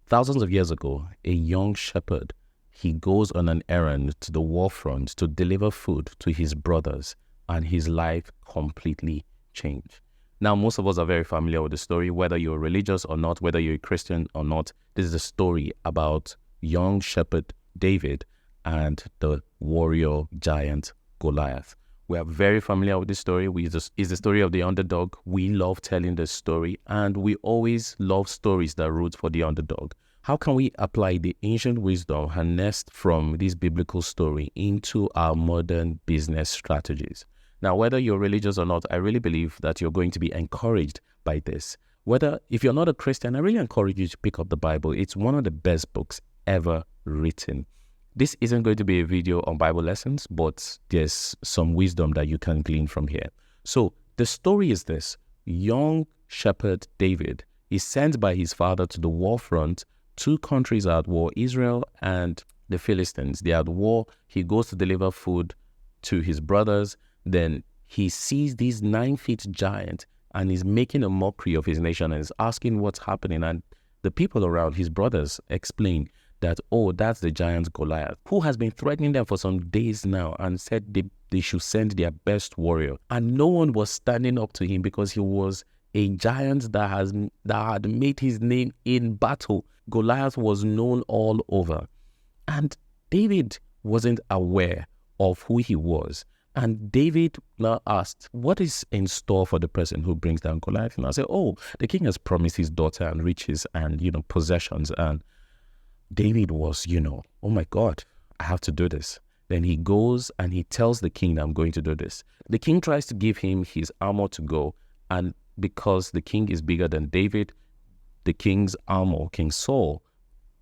Thousands of years ago, a young shepherd, he goes on an errand to the war front to deliver food to his brothers, and his life completely changed. Now, most of us are very familiar with the story, whether you're religious or not, whether you're a Christian or not. This is a story about young shepherd David and the warrior giant Goliath. We are very familiar with this story. It's the story of the underdog. We love telling this story, and we always love stories that root for the underdog. How can we apply the ancient wisdom harnessed from this biblical story into our modern business strategies? Now, whether you're religious or not, I really believe that you're going to be encouraged by this. If you're not a Christian, I really encourage you to pick up the Bible. It's one of the best books ever written. This isn't going to be a video on Bible lessons, but there's some wisdom that you can glean from here. So the story is this. Young shepherd David is sent by his father to the war front. Two countries are at war, Israel and the Philistines. They are at war. He goes to deliver food to his brothers. Then he sees this 9-foot giant and is making a mockery of his nation and is asking what's happening. And the people around, his brothers, explain that, oh, that's the giant Goliath, who has been threatening them for some days now, and said they should send their best warrior. And no one was standing up to him because he was a giant that had made his name in battle. Goliath was known all over. And David wasn't aware of who he was. And David now asked, what is in store for the person who brings down Goliath? And I said, oh, the king has promised his daughter and riches and, possessions. And David was, oh my God, I have to do this. Then he goes and he tells the king that I'm going to do this. The king tries to give him his armor to go. And because the king is bigger than David, the king's armor, King Saul,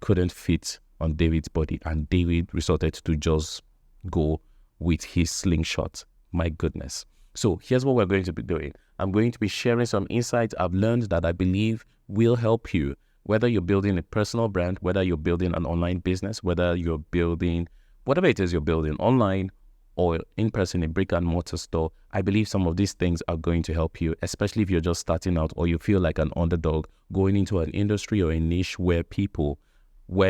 couldn't fit on David's body. And David resorted to just go with his slingshot. My goodness. So here's what we're going to be doing. I'm going to be sharing some insights I've learned that I believe will help you, whether you're building a personal brand, whether you're building an online business, whether you're building, whatever it is you're building, online or in person, a brick and mortar store. I believe some of these things are going to help you, especially if you're just starting out or you feel like an underdog going into an industry or a niche where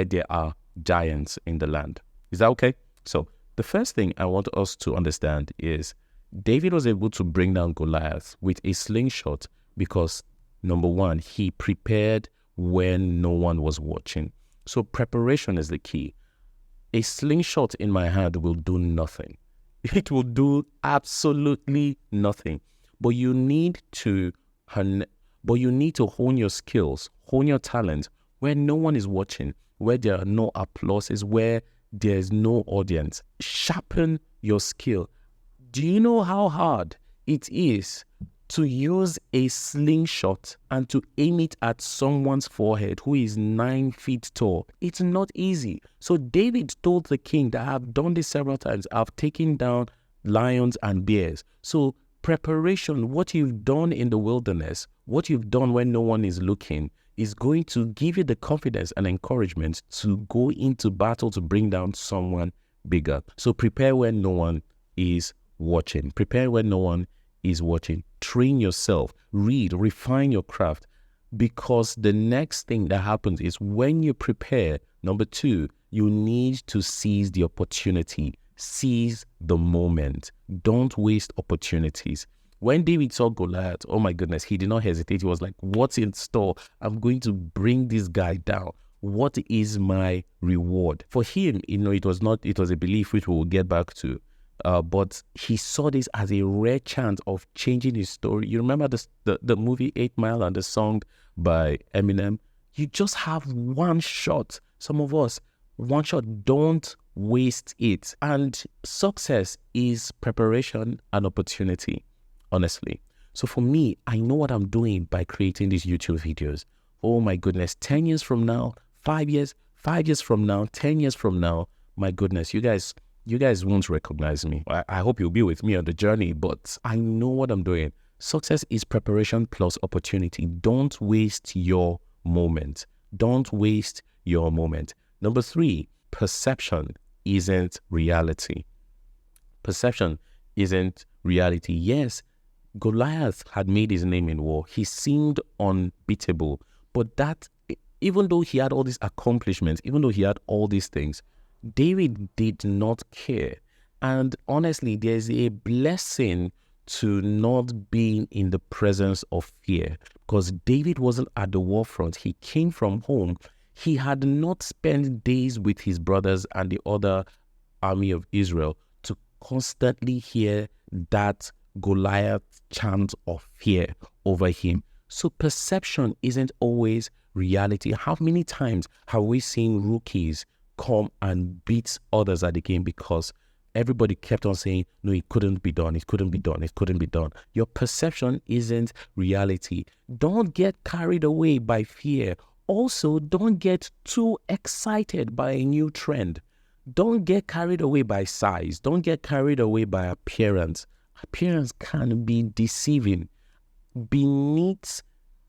there are giants in the land. Is that okay? So the first thing I want us to understand is David was able to bring down Goliath with a slingshot because, number one, he prepared when no one was watching. So preparation is the key. A slingshot in my hand will do nothing. It will do absolutely nothing. But you need to hone your skills, hone your talent where no one is watching, where there are no applauses, where there's no audience. Sharpen your skill. Do you know how hard it is to use a slingshot and to aim it at someone's forehead who is 9 feet tall? It's not easy. So David told the king that I've done this several times. I've taken down lions and bears. So preparation, what you've done in the wilderness, what you've done when no one is looking, is going to give you the confidence and encouragement to go into battle to bring down someone bigger. So prepare when no one is watching. Prepare when no one is watching. Train yourself. Read. Refine your craft. Because the next thing that happens is when you prepare, number two, you need to seize the opportunity. Seize the moment. Don't waste opportunities. When David saw Goliath, oh my goodness, he did not hesitate. He was like, what's in store? I'm going to bring this guy down. What is my reward? For him, it was a belief which we will get back to. But he saw this as a rare chance of changing his story. You remember the movie 8 Mile and the song by Eminem? You just have one shot. Some of us, one shot. Don't waste it. And success is preparation and opportunity. Honestly. So for me, I know what I'm doing by creating these YouTube videos. Oh my goodness, 10 years from now, 5 years from now, 10 years from now, my goodness, you guys won't recognize me. I hope you'll be with me on the journey, but I know what I'm doing. Success is preparation plus opportunity. Don't waste your moment. Don't waste your moment. Number 3, perception isn't reality. Perception isn't reality. Yes, Goliath had made his name in war. He seemed unbeatable, but that even though he had all these accomplishments, even though he had all these things, David did not care. And honestly, there's a blessing to not being in the presence of fear, because David wasn't at the war front. He came from home. He had not spent days with his brothers and the other army of Israel to constantly hear that Goliath chant of fear over him. So perception isn't always reality. How many times have we seen rookies come and beat others at the game because everybody kept on saying, no, it couldn't be done, it couldn't be done, it couldn't be done. Your perception isn't reality. Don't get carried away by fear. Also, don't get too excited by a new trend. Don't get carried away by size. Don't get carried away by appearance. Appearance can be deceiving. Beneath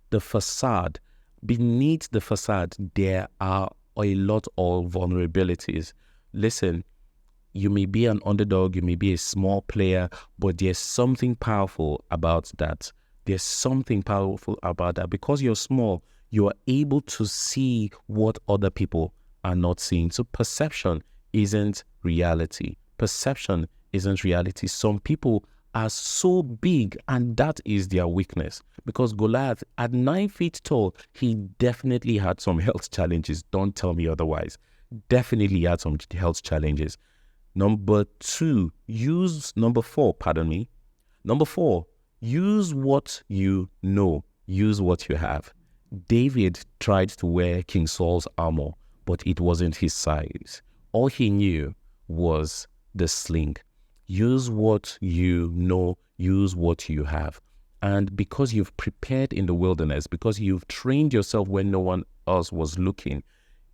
the facade, there are a lot of vulnerabilities. Listen, you may be an underdog, you may be a small player, but there's something powerful about that. There's something powerful about that. Because you're small, you are able to see what other people are not seeing. So perception isn't reality. Perception isn't reality. Some people are so big, and that is their weakness. Because Goliath, at 9 feet tall, he definitely had some health challenges. Don't tell me otherwise. Definitely had some health challenges. Number four, use what you know. Use what you have. David tried to wear King Saul's armor, but it wasn't his size. All he knew was the sling. Use what you know, use what you have. And because you've prepared in the wilderness, because you've trained yourself when no one else was looking,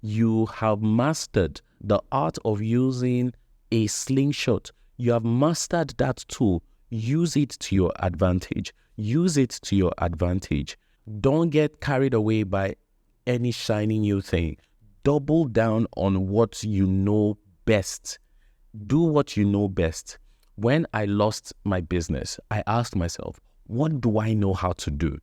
you have mastered the art of using a slingshot. You have mastered that tool. Use it to your advantage. Use it to your advantage. Don't get carried away by any shiny new thing. Double down on what you know best. Do what you know best. When I lost my business, I asked myself, what do I know how to do?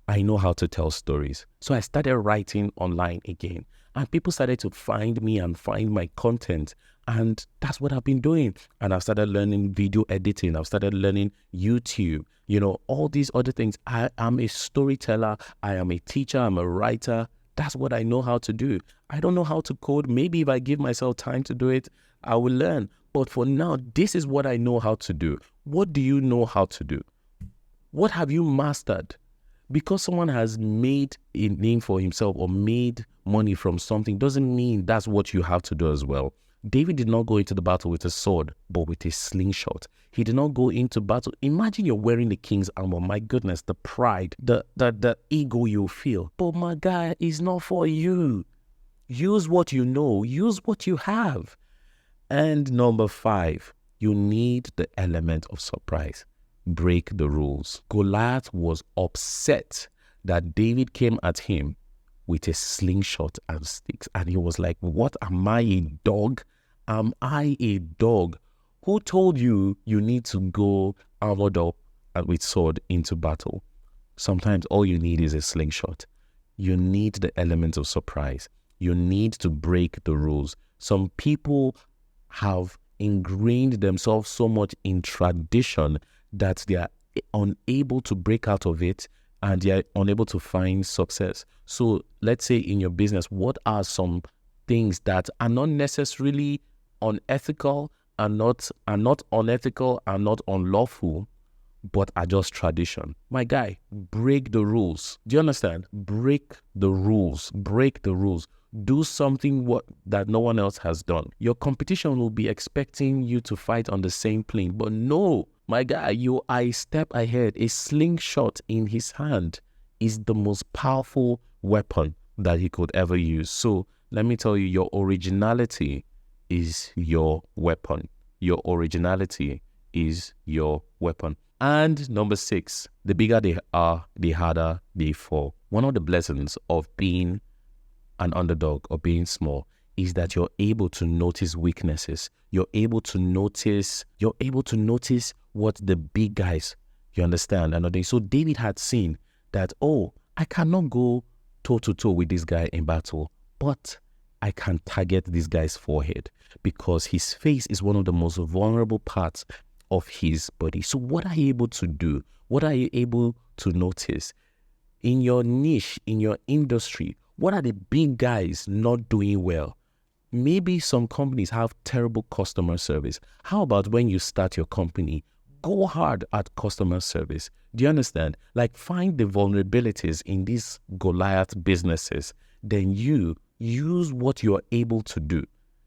I know how to tell stories. So I started writing online again. And people started to find me and find my content. And that's what I've been doing. And I've started learning video editing. I've started learning YouTube, all these other things. I am a storyteller. I am a teacher. I'm a writer. That's what I know how to do. I don't know how to code. Maybe if I give myself time to do it, I will learn. But for now, this is what I know how to do. What do you know how to do? What have you mastered? Because someone has made a name for himself or made money from something doesn't mean that's what you have to do as well. David did not go into the battle with a sword, but with a slingshot. He did not go into battle. Imagine you're wearing the king's armor. My goodness, the pride, the ego you feel. But my guy, it's not for you. Use what you know. Use what you have. And number 5, you need the element of surprise. Break the rules. Goliath was upset that David came at him with a slingshot and sticks. And he was like, what, am I a dog? Am I a dog? Who told you you need to go armored up and with sword into battle? Sometimes all you need is a slingshot. You need the element of surprise. You need to break the rules. Some people have ingrained themselves so much in tradition that they are unable to break out of it and they are unable to find success. So let's say in your business, what are some things that are not necessarily unethical, are not unethical, are not unlawful, but are just tradition? My guy, break the rules. Do you understand? Break the rules. Break the rules. Do something that no one else has done. Your competition will be expecting you to fight on the same plane, but no, my guy, you are a step ahead. A slingshot in his hand is the most powerful weapon that he could ever use. So let me tell you, your originality is your weapon. Your originality is your weapon. And number 6, the bigger they are, the harder they fall. One of the blessings of being an underdog or being small is that you're able to notice weaknesses. You're able to notice what the big guys, you understand? So David had seen that, I cannot go toe to toe with this guy in battle, but I can target this guy's forehead because his face is one of the most vulnerable parts of his body. So what are you able to do? What are you able to notice? In your niche, in your industry, what are the big guys not doing well? Maybe some companies have terrible customer service. How about when you start your company, go hard at customer service? Do you understand? Like, find the vulnerabilities in these Goliath businesses. Then you use what you're able to do.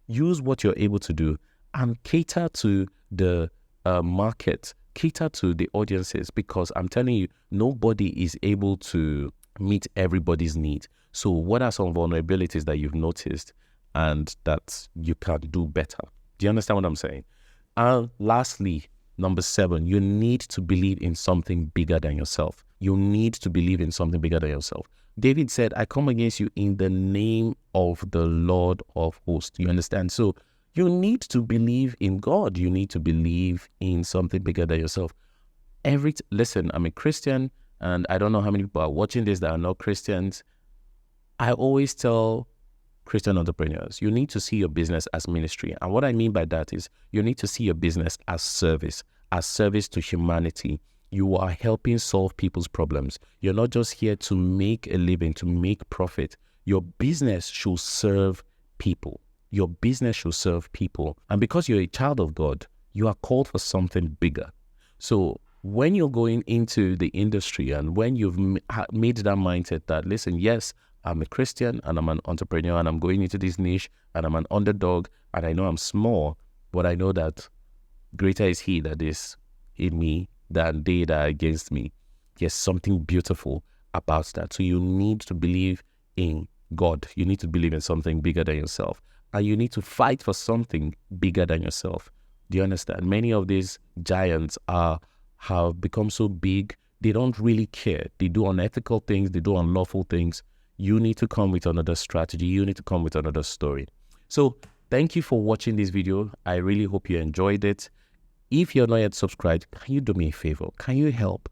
Use what you're able to do and cater to the market, cater to the audiences, because I'm telling you, nobody is able to meet everybody's need. So what are some vulnerabilities that you've noticed and that you can do better? Do you understand what I'm saying? And lastly, number 7, you need to believe in something bigger than yourself. You need to believe in something bigger than yourself. David said, I come against you in the name of the Lord of hosts. You understand? So you need to believe in God. You need to believe in something bigger than yourself. Listen, I'm a Christian, and I don't know how many people are watching this that are not Christians. I always tell Christian entrepreneurs, you need to see your business as ministry. And what I mean by that is you need to see your business as service to humanity. You are helping solve people's problems. You're not just here to make a living, to make profit. Your business should serve people. Your business should serve people. And because you're a child of God, you are called for something bigger. So when you're going into the industry and when you've made that mindset that, listen, yes, I'm a Christian and I'm an entrepreneur and I'm going into this niche and I'm an underdog and I know I'm small, but I know that greater is he that is in me than they that are against me. There's something beautiful about that. So you need to believe in God. You need to believe in something bigger than yourself. And you need to fight for something bigger than yourself. Do you understand? Many of these giants have become so big, they don't really care. They do unethical things, they do unlawful things. You need to come with another strategy. You need to come with another story. So thank you for watching this video. I really hope you enjoyed it. If you're not yet subscribed, can you do me a favor? Can you help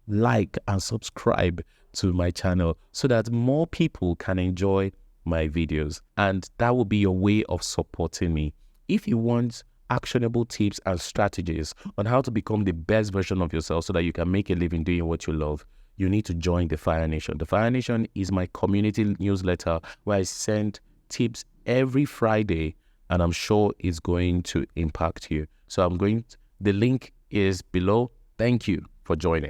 like and subscribe to my channel so that more people can enjoy my videos? And that will be your way of supporting me. If you want actionable tips and strategies on how to become the best version of yourself so that you can make a living doing what you love, you need to join the Fire Nation. The Fire Nation is my community newsletter where I send tips every Friday, and I'm sure it's going to impact you. So the link is below. Thank you for joining.